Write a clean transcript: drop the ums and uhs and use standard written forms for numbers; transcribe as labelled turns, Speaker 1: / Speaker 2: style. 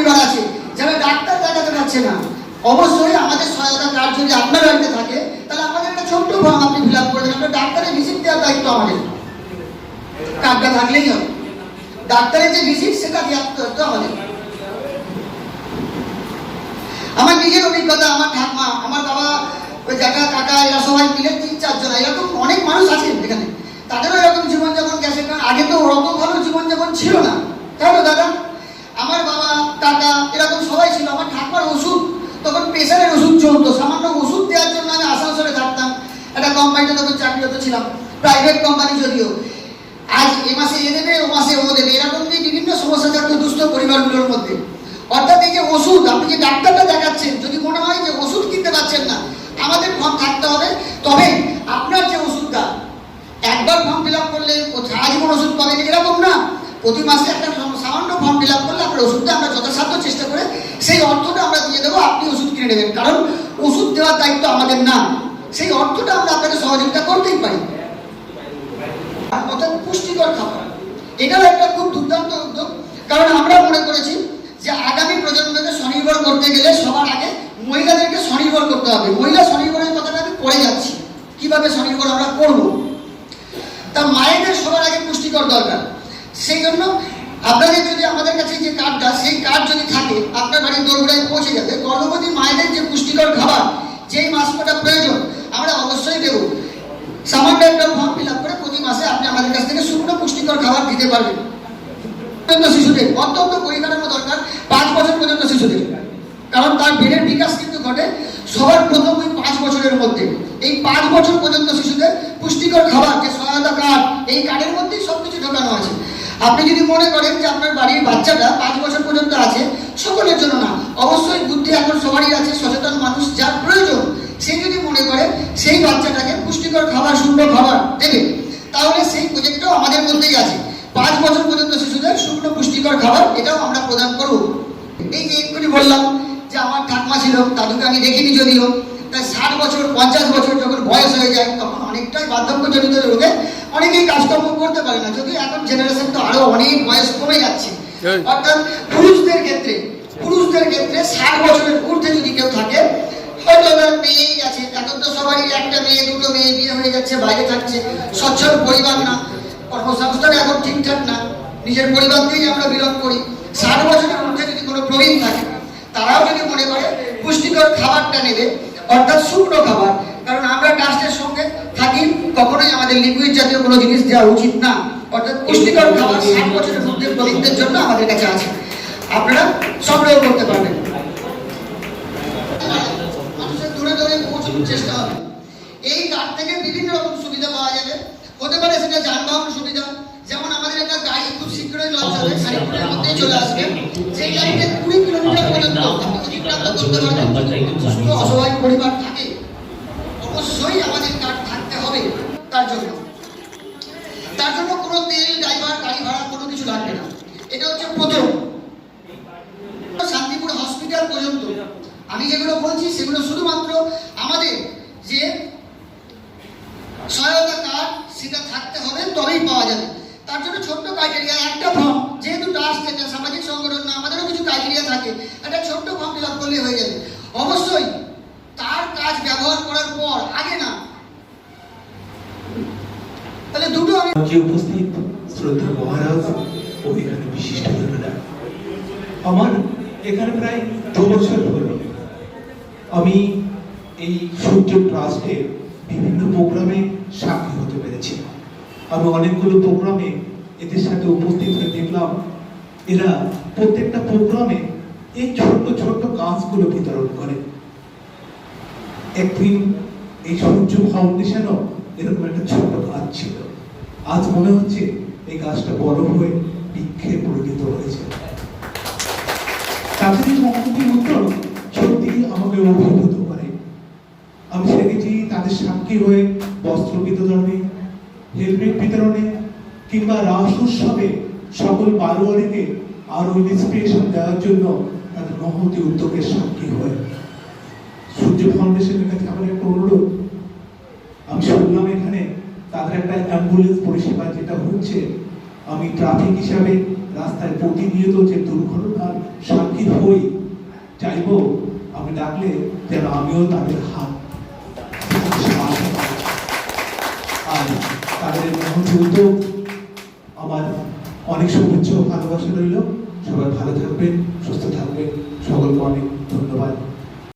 Speaker 1: পরিবার আছে যারা ডাক্তার দেখাতে পারছে না, অবশ্যই আমাদের সহায়তা কার্ড যদি আপনার বাড়িতে থাকে তাহলে আমাদের একটা ছোট্ট ফর্ম আপনি ফিল আপ করে দেন। আপনার ডাক্তারের ভিজিট দেওয়ার দায়িত্ব আমাদের, কার্ডটা থাকলেই হবে। ডাক্তারের যে ভিজিট সেটা দেওয়ার দায়িত্ব আমাদের। আমার নিজের অভিজ্ঞতা, আমার ঠাকুমা, আমার বাবা, ওই জ্যাঠা, কাকা, এরা সবাই মিলে 3-4 জন, এরকম অনেক মানুষ আছেন এখানে, তাদেরও এরকম জীবনযাপন গেছে। কারণ আগে তো ওরকম ভালো জীবনযাপন ছিল না, তাই তো দাদা? আমার বাবা, কাকা এরকম সবাই ছিল। আমার ঠাকুমার ওষুধ, তখন প্রেশারের ওষুধ চলতো, সামান্য ওষুধ দেওয়ার জন্য আমি আসানসোলে থাকতাম, একটা কোম্পানিতে তখন চাকরিরত ছিলাম, প্রাইভেট কোম্পানি যদিও। আজ এ মাসে এ দেবে, ও মাসে ও দেবে, এরকম যে বিভিন্ন সমস্যা থাকতো দুস্থ পরিবারগুলোর মধ্যে। অর্থাৎ এই যে ওষুধ, আপনি যে ডাক্তারটা দেখাচ্ছেন, যদি মনে হয় যে ওষুধ কিনতে পারছেন না, আমাদের ফর্ম থাকতে হবে। তবে আপনার যে ওষুধটা একবার ফর্ম ফিল আপ করলে সারাজীবন ওষুধ পাবেন এরকম না, প্রতি মাসে একটা সামান্য ফর্ম ফিল আপ করলে আপনার ওষুধটা আমরা যথাসাধ্য চেষ্টা করে সেই অর্থটা আমরা দিয়ে দেবো, আপনি ওষুধ কিনে নেবেন। কারণ ওষুধ দেওয়ার দায়িত্ব আমাদের না, সেই অর্থটা আমরা আপনাকে সহযোগিতা করতেই পারি। অর্থাৎ পুষ্টিকর খাবার, এটাও একটা খুব দুর্দান্ত উদ্যোগ। কারণ আমরা মনে করেছি যে আগামী প্রজন্মকে স্বনির্ভর করতে গেলে সবার আগে মহিলাদেরকে স্বনির্ভর করতে হবে। মহিলা স্বনির্ভরের কথাটা আমি পড়ে যাচ্ছি, কিভাবে স্বনির্ভর আমরা করব। তা মায়েদের সবার আগে পুষ্টিকর দরকার। সেই জন্য আপনাদের যদি আমাদের কাছে যে কার্ডটা, সেই কার্ড যদি থাকে আপনার বাড়ির দোরগোড়ায় পৌঁছে যাবে। গর্ভবতী মায়েদের যে পুষ্টিকর খাবার, যেই মাস কটা প্রয়োজন আমরা অবশ্যই দেবো। সামান্য একটা ফর্ম ফিল আপ করে প্রতি মাসে আপনি আমাদের কাছ থেকে শুকনো পুষ্টিকর খাবার দিতে পারবেন। শিশুদের অত্যন্ত পরিকাঠামো দরকার 5 বছর পর্যন্ত শিশুদের, কারণ তার ব্রেনের বিকাশ কিন্তু ঘটে সবার প্রথম ওই 5 বছরের মধ্যে। এই 5 বছর পর্যন্ত শিশুদের পুষ্টিকর খাবার, যে সহায়তা কার্ড, এই কার্ডের মধ্যেই সবকিছু ঢোকানো আছে। আপনি যদি মনে করেন যে আপনার বাড়ির বাচ্চাটা 5 বছর পর্যন্ত আছে, সকলের জন্য না, অবশ্যই বুদ্ধি এখন সবারই আছে, সচেতন মানুষ যার প্রয়োজন সে যদি মনে করে সেই বাচ্চাটাকে পুষ্টিকর খাবার, শুকনো খাবার দেবে, তাহলে সেই প্রজেক্টটাও আমাদের মধ্যেই আছে। 5 বছর পর্যন্ত শিশুদের শুকনো পুষ্টিকর খাবার, এটাও আমরা প্রদান করব। এই যে এক্ষুনি বললাম যে আমার ঠাকুমা ছিল, দাদুকে আমি দেখিনি যদিও, তাই 60 বছর 50 বছর যখন বয়স হয়ে যায় তখন অনেকটাই বার্ধক্যজনিত রোগে অনেকেই কাজকর্ম করতে পারে না। যদিও এখন জেনারেশন তো আরো অনেক বয়স কমে যাচ্ছে। অর্থাৎ পুরুষদের ক্ষেত্রে 60 বছরের ঊর্ধ্বে যদি কেউ থাকে, হয়তো মেয়েই আছে, এখন তো সবাই একটা মেয়ে, দুটো মেয়ে বিয়ে হয়ে যাচ্ছে, বাইরে থাকছে, সচ্ছল পরিবার না, কর্মসংস্থান এখন ঠিকঠাক না, নিজের পরিবার দিয়েই আমরা বিলং করি। 60 বছরের মধ্যে যদি কোনো প্রবীণ থাকে, তারাও যদি মনে করে পুষ্টিকর খাবারটা নেবে, অর্থাৎ শুকনো খাবার। কারণ আমরা ট্রাস্টের সঙ্গে থাকি, কখনোই আমাদের লিকুইড জাতীয় কোনো জিনিস দেওয়া উচিত না। অর্থাৎ পুষ্টিকর খাবার 60 বছরের মধ্যে প্রবীণদের জন্য আমাদের কাছে আছে, আপনারা সংগ্রহ করতে পারবেন। মানুষের দূরে দূরে পৌঁছানোর চেষ্টা হবে। এই কার্ড থেকে বিভিন্ন রকম সুবিধা পাওয়া যাবে। হতে পারে সেটা যানবাহন সুবিধা, যেমন আমাদের একটা গাড়ি খুব শীঘ্রই লঞ্চ হবে, খানিকক্ষণের মধ্যেই চলে আসবে। সেই গাড়িতে 20 কিলোমিটার পর্যন্ত আপনি অতিক্রান্ত করতে পারবেন। যদি অসহায় পরিবার থাকে, অবশ্যই আমাদের কার্ড থাকতে হবে। তার জন্য কোনো তেল, ড্রাইভার, গাড়ি ভাড়া কোনো কিছু লাগবে না। এটা হচ্ছে প্রথম। শান্তিপুর হসপিটাল পর্যন্ত আমি যেগুলো বলছি সেগুলো শুধুমাত্র আমাদের যে সহায়তা কার্ড সেটা থাকতে হবে, তবেই পাওয়া যাবে। তার জন্য ছোট্ট ক্রাইটেরিয়া, একটা ফর্ম, যেহেতু ট্রাস্ট থেকে সামাজিক সংগঠন না, আমাদেরও কিছু ক্রাইটেরিয়া থাকে, একটা ছোট্ট ফর্ম ফিল আপ করলেই হয়ে যাবে। অবশ্যই তার কাজ ব্যবহার করার পর, আগে না। তাহলে দুটো আমি
Speaker 2: উপস্থিত শ্রদ্ধা মহারাজ ও এখানে বিশিষ্টজনেরা, আমার এখানে প্রায় 2 বছর হলো আমি এই সূর্য ট্রাস্টের বিভিন্ন প্রোগ্রামে সাক্ষী হতে পেরেছি। আমি অনেকগুলো প্রোগ্রামে এদের সাথে উপস্থিত হয়ে দেখলাম এরা প্রত্যেকটা প্রোগ্রামে এই ছোট্ট ছোট্ট কাজগুলো বিতরণ করে। একদিন এই সূর্য ফাউন্ডেশনও এরকম একটা ছোট্ট কাজ ছিল। আজ মনে হচ্ছে এই কাজটা বড় হয়ে বৃক্ষে পরিণত হয়েছে। তাদের সংস্কৃতির উত্তর সত্যি আমাকে অভিভূত করে। আমি দেখেছি তাদের সাক্ষী হয়ে বস্ত্র বিতরণে, হেলমেট বিতরণে কিংবা রাস উৎসবে সকল বারোয়ারিকে আরো ইন্সপিরেশন দেওয়ার জন্য তাদের মহতি উদ্যোগের সাক্ষী হয়ে। সূর্য ফাউন্ডেশনের কাছে আমার একটা অনুরোধ, আমি শুনলাম এখানে তাদের একটা অ্যাম্বুলেন্স পরিষেবা যেটা হচ্ছে, আমি ট্রাফিক হিসাবে রাস্তায় প্রতিনিয়ত যে দুর্ঘটনার সাক্ষী হই, চাইবো আমি ডাকলে যেন আমিও তাদের হাত আর তাদের মহৎ উদ্যোগ আমার অনেক শুভেচ্ছা ও ভালোবাসা রইল। সবাই ভালো থাকবেন, সুস্থ থাকবেন, সকলকে অনেক